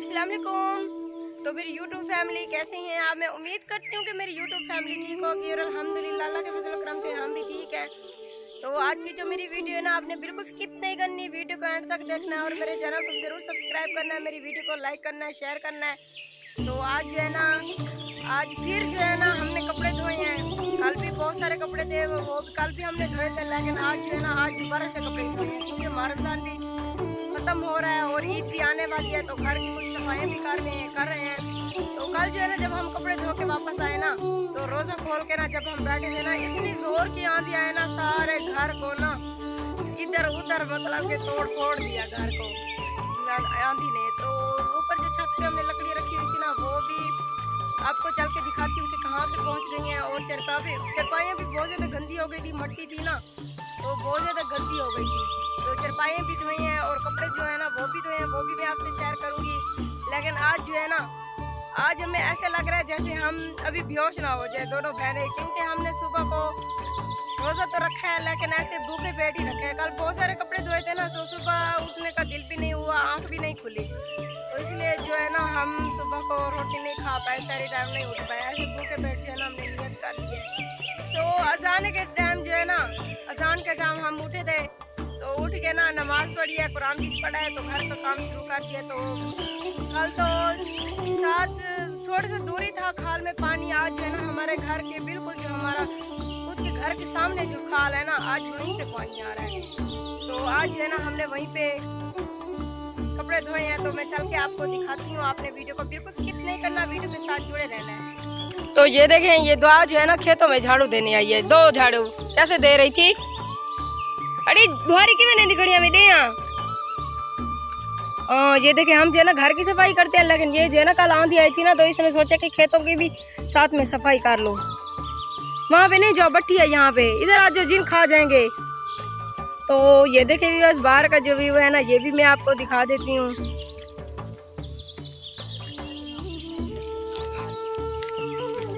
अस्सलाम वालेकुम। तो मेरी यूट्यूब फैमिली कैसे हैं आप? मैं उम्मीद करती हूँ कि मेरी यूट्यूब फैमिली ठीक होगी और अल्हम्दुलिल्लाह अल्लाह के फजल करम से हम भी ठीक है। तो आज की जो मेरी वीडियो है ना, आपने बिल्कुल स्किप नहीं करनी, वीडियो को एंड तक देखना है और मेरे चैनल को ज़रूर सब्सक्राइब करना है, मेरी वीडियो को लाइक करना है, शेयर करना है। तो आज जो है ना, आज फिर जो है ना हमने कपड़े धोए हैं। कल भी बहुत सारे कपड़े थे, वो कल भी हमने धोए थे, लेकिन आज जो है ना, आज दोबारा से कपड़े धोए हैं क्योंकि हमारा रमज़ान भी खत्म हो रहा है और ईद भी आने वाली है। तो घर की कुछ सफाइयाँ भी कर रहे हैं। तो कल जो है ना, जब हम कपड़े धो के वापस आए ना, तो रोज़ा खोल के ना जब हम बैठे थे ना, इतनी जोर की आंधी आए ना, सारे घर को ना इधर उधर मतलब के तोड़ फोड़ दिया घर को आंधी ने। तो ऊपर जो छत पे हमने लकड़ी रखी हुई थी ना, वो भी आपको चल के दिखाती हूँ कि कहाँ पे पहुँच गई हैं। और चरपाइयाँ भी बहुत ज़्यादा गंदी हो गई थी, मट्टी थी ना, तो बहुत ज़्यादा गंदी हो गई थी। तो चरपाइयाँ भी धोई हैं और कपड़े जो है ना वो भी धोए हैं, वो भी मैं आपसे शेयर करूँगी। लेकिन आज जो है ना, आज हमें ऐसा लग रहा है जैसे हम अभी बेहोश ना हो जाए दोनों बहनें, क्योंकि हमने सुबह को रोज़ा तो रखा है लेकिन ऐसे भूखे पेट ही रखे हैं। कल बहुत सारे कपड़े धोए थे ना, तो सुबह उठने का दिल भी नहीं हुआ, आँख भी नहीं खुली। तो इसलिए जो है ना, हम सुबह को रोटी नहीं खा पाए, सारी टाइम नहीं उठ पाए, ऐसे भूखे पेट जो है ना हमने नियत कर ली है। तो अजान के टाइम जो है ना, अजान के टाइम हम उठे थे, तो उठ के ना नमाज पढ़ी है, कुरान भी पढ़ा है, तो घर का काम शुरू कर दिया। तो कल तो साथ थोड़ी सी दूरी था खाल में पानी, आज जो है ना हमारे घर के बिल्कुल जो हमारा खुद के घर के सामने जो खाल है ना, आज वहीं पे पानी आ रहा है। तो आज जो है ना हमने वहीं पे कपड़े धोए हैं। तो मैं चल के आपको दिखाती हूँ, आपने वीडियो को बिल्कुल स्किप नहीं करना, वीडियो के साथ जुड़े रहना है। तो ये देखें, ये दुआ जो है ना खेतों में झाड़ू देने आई है, 2 झाड़ू कैसे दे रही थी। अरे बुहारी की नहीं दिखड़ी हमें दे यहाँ। ये देखें, हम जो है ना घर की सफाई करते हैं, लेकिन ये जो है ना कल आंधी आई थी ना, तो इसने सोचा कि खेतों की भी साथ में सफाई कर लो। वहाँ पे नहीं जाओ, बट्टी है यहाँ पे, इधर आ जाओ, जिन खा जाएंगे। तो ये देखें बस बाहर का जो व्यू है ना, ये भी मैं आपको दिखा देती हूँ।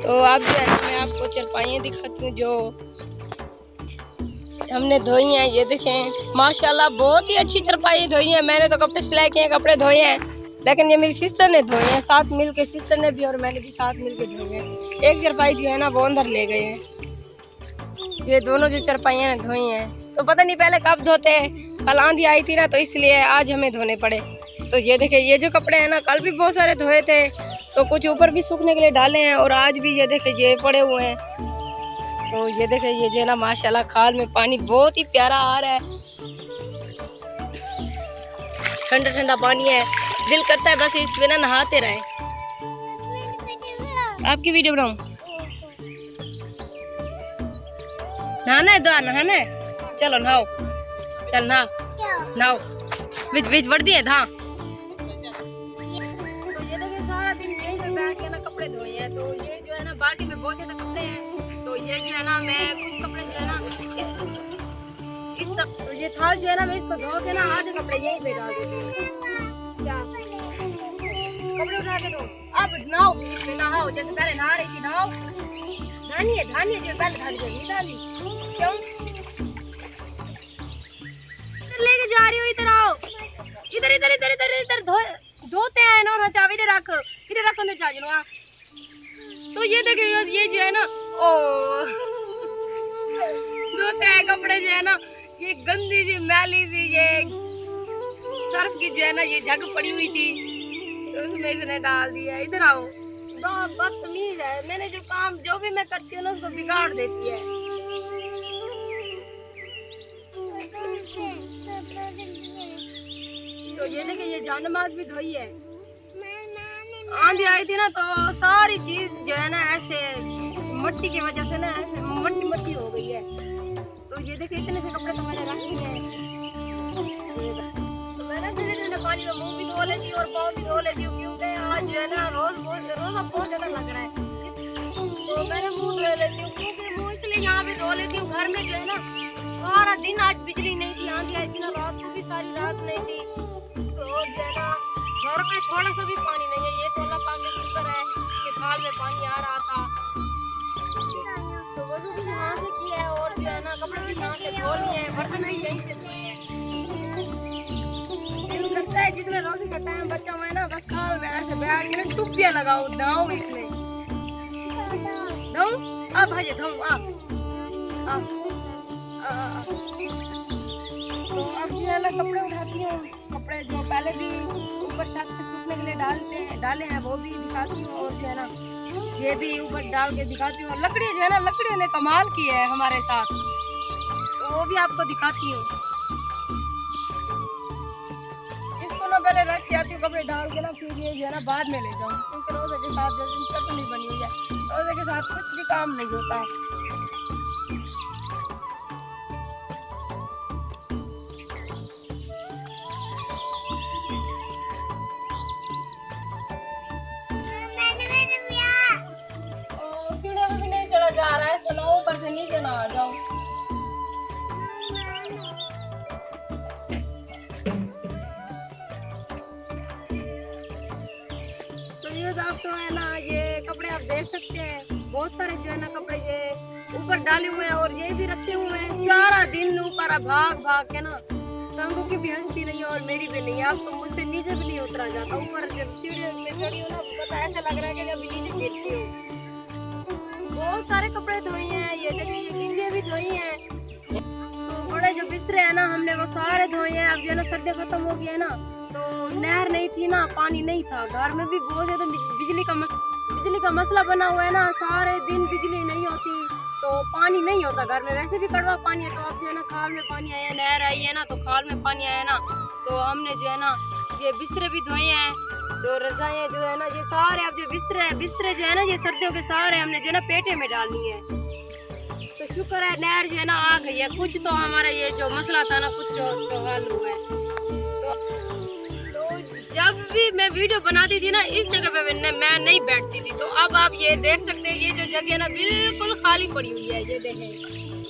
तो आप जो है ना, मैं आपको चरपाइयाँ दिखाती हूँ जो हमने धोई हैं। ये देखें माशाल्लाह बहुत ही अच्छी चरपाई धोई है। मैंने तो कपड़े सिलाई किए हैं, कपड़े धोए हैं, लेकिन ये मेरी सिस्टर ने धोए हैं, साथ मिल के सिस्टर ने भी और मैंने भी साथ मिल के धोए हैं। एक चरपाई जो है ना वो अंदर ले गए हैं। ये दोनों जो चरपाइयाँ धोई हैं, तो पता नहीं पहले कब धोते हैं, कल आंधी आई थी ना, तो इसलिए आज हमें धोने पड़े। तो ये देखे, ये जो कपड़े हैं ना, कल भी बहुत सारे धोए थे, तो कुछ ऊपर भी सूखने के लिए डाले हैं, और आज भी ये देखे ये पड़े हुए हैं। तो ये देखे, ये जो है ना माशाल्लाह खाल में पानी बहुत ही प्यारा आ रहा है, ठंडा ठंडा पानी है, दिल करता है बस इसमें ना नहाते रहे। आपकी वीडियो बनाऊं? नहाना है, दो नहाना है, चलो नहाओ, चल नहाओ, बीच वर्दी है था। तो ये देखिए सारा दिन यहीं पे बैठ के ना कपड़े धोए हैं। तो ये जो है ना बाल्टी में बहुत ज्यादा कपड़े हैं। तो ये जो है ना, मैं कुछ कपड़े जो है ना तो ये थाल जो है ना, मैं इसको धो के ना आधे कपड़े यहीं पे डाल देती हूँ। क्या कपड़े उठा के दो, अब नहाओ, नहाओ जैसे पहले नहा रही थी, नहाओ, धानिए जो पहले धानी डाली, क्यों लेके जा रही हो? इधर आओ, इधर धोते हैं ना, चाबी इधर रख अंदर जा जाओ। तो ये देखिए, ये जो है ना, ओ धोते हैं कपड़े जो है ना, ये गंदी सी मैली सी ये सर्फ की जो है ना ये जग पड़ी हुई थी, तो उसमें इसने डाल दिया। इधर आओ, बहुत बदतमीज है, मैंने जो काम जो भी मैं करती हूँ ना उसको बिगाड़ देती है। तो ये देखिए, ये जानमाज भी धोई है। आंधी आई थी ना, तो सारी चीज जो है ना ऐसे मट्टी की वजह से ना ऐसे मट्टी हो गई है। तो ये देखिए, इतने से कपड़े तो मैंने रखे हैं। तो मैंने ठंडे पानी में मुंह भी धो लेती हूँ और पाँव भी धो लेती हूँ, क्योंकि आज जो है ना रोजा बहुत ज्यादा लग रहा है, तो मैंने मुँह धो लेती हूँ, क्योंकि मुँह इसलिए यहाँ पे धो लेती हूँ। घर में जो है ना सारा दिन, आज बिजली नहीं थी, आंधी आई थी ना, रात को भी सारी रात नहीं थी, तो जो है ना घर पे थोड़ा सा भी पानी नहीं है। ये तो अल्लाह पाक का शुक्र है कि खाल में पानी आ रहा था, तो वजू भी यहाँ से किया है, और जो है ना कपड़े भी यहाँ से धो लिए हैं, बर्तन भी यहीं से धोए हैं। लगता है जितने रोजे का टाइम बचा हुआ है ना, बस खाल में ऐसे बैठ के टुप्पियां लगाओ, दाऊं इसमें दाऊं। अब भाई दाऊं तो अब जो है ना कपड़े उठाती हूँ। कपड़े जो पहले भी ऊपर छत पे सूखने के लिए डाले हैं वो भी दिखाती हूँ, और जो है ना ये भी ऊपर डाल के दिखाती हूँ। लकड़ी जो है ना, लकड़ियों ने कमाल की है हमारे साथ, तो वो भी आपको दिखाती हूँ। इसको ना पहले रख के आती हूँ कपड़े डाल के ना, फिर ये जो है ना बाद में ले जाऊँ, क्योंकि रोजे के साथ जैसे चटनी बनी हुई है, रोजे के साथ कुछ भी काम नहीं होता। जा रहा है सुनो, ऊपर से नीचे ना आ जाओ। तो ये आप तो है ना, ये कपड़े आप देख सकते हैं, बहुत सारे जो है ना कपड़े ये ऊपर डाले हुए हैं, और ये भी रखे हुए हैं। सारा दिन ऊपर भाग भाग के ना, रंगों की भी हंसती नहीं है और मेरी भी नहीं है। आपको मुझसे नीचे भी नहीं उतरा जाता, ऊपर जब सीढ़ियों में चढ़ी हो ना, पता ऐसा लग रहा है कि जब नीचे गिरती हूँ। बहुत सारे कपड़े धोए हैं, ये देखिए ये गिंगे भी धोई हैं। तो बड़े जो बिस्तरे हैं ना, हमने वो सारे धोए हैं। अब जो है ना सर्दियाँ खत्म हो गई है ना, तो नहर नहीं थी ना, पानी नहीं था। घर में भी बहुत ज्यादा बिजली का मसला बना हुआ है ना, सारे दिन बिजली नहीं होती तो पानी नहीं होता घर में। वैसे भी कड़वा पानी है, तो अब जो है ना खाल में पानी आया, नहर आई है ना, तो खाल में पानी आया ना, तो हमने जो है ना ये बिस्तरे भी धोए हैं। तो रजाएं जो है ना, ये सारे अब जो बिस्तरे जो है ना, ये सर्दियों के सारे हमने जो है ना पेटे में डालनी है। तो शुक्र है नहर जो है ना आ गई है, कुछ तो हमारा ये जो मसला था ना, कुछ तो हल हुआ है। तो जब भी मैं वीडियो बनाती थी ना, इस जगह पे मैं नहीं बैठती थी। तो अब आप ये देख सकते हैं, ये जो जगह ना बिल्कुल खाली पड़ी हुई है, ये देखें।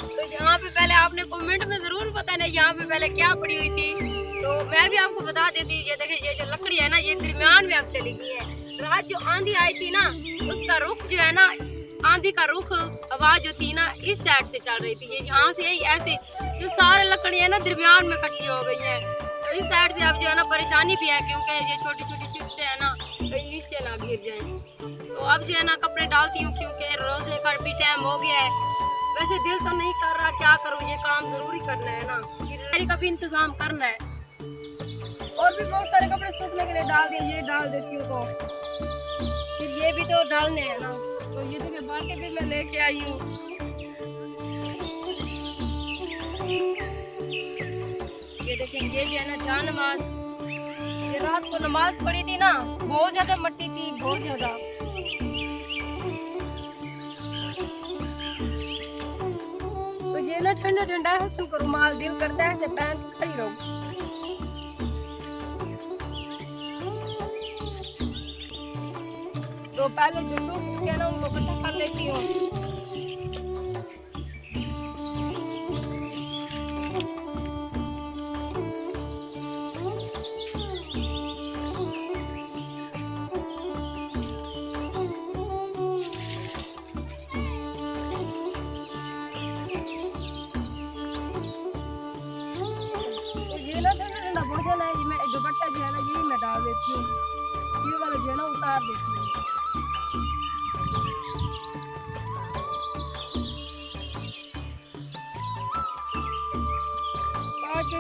तो यहाँ पे पहले आपने कमेंट में जरूर बताना यहाँ पे पहले क्या पड़ी हुई थी, तो मैं भी आपको बता देती हूँ। ये देखिए, ये जो लकड़ी है ना, ये दरमियान में अब चली गई है। रात जो आंधी आई थी ना, उसका रुख जो है ना, आंधी का रुख, आवाज जो थी ना, इस साइड से चल रही थी। ये यहाँ से ऐसे जो सारे लकड़ी है ना दरमियान में इकट्ठी हो गई है। तो इस साइड से अब जो है ना परेशानी भी है, क्योंकि ये छोटी छोटी चिप्स है ना, कहीं नीचे ना गिर जाए। तो अब जो है ना कपड़े डालती हूँ, क्योंकि रोजे का भी टाइम हो गया है। वैसे दिल तो नहीं कर रहा, क्या करूँ, ये काम जरूरी करना है ना, फिर का भी इंतजाम करना है। और भी बहुत सारे कपड़े सूखने के लिए डाल दिए, ये डाल देती हूँ, तो फिर ये भी तो डालने हैं ना। तो ये देखिए बाल्टी भी मैं लेके आई हूँ। ये देखें, ये जो है ना जान नमाज, ये रात को नमाज पढ़ी थी ना, बहुत ज्यादा मट्टी थी, बहुत ज्यादा। तो ये ना ठंडा ठंडा है, सुन रुमाल दिल करता है ऐसे पहन के खड़ी रहूं। तो पहले जो सूख के ना उनको इकट्ठा कर लेती हूँ। तो ये ना ठंडा भोजन है, ये मैं दुपट्टा जो है ना यही मैं डाल देती हूँ, ये वाला जो है ना उतार देती हूँ।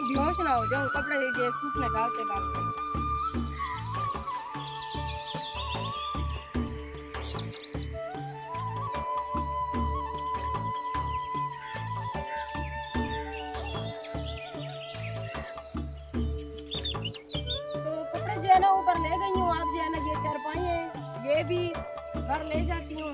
बेहोश ना हो जाऊं कपड़े ये सूखने डालते डालते। तो कपड़े जो है ना ऊपर ले गई हूँ। आप जो है ना ये चारपाई है, ये भी घर ले जाती हूँ।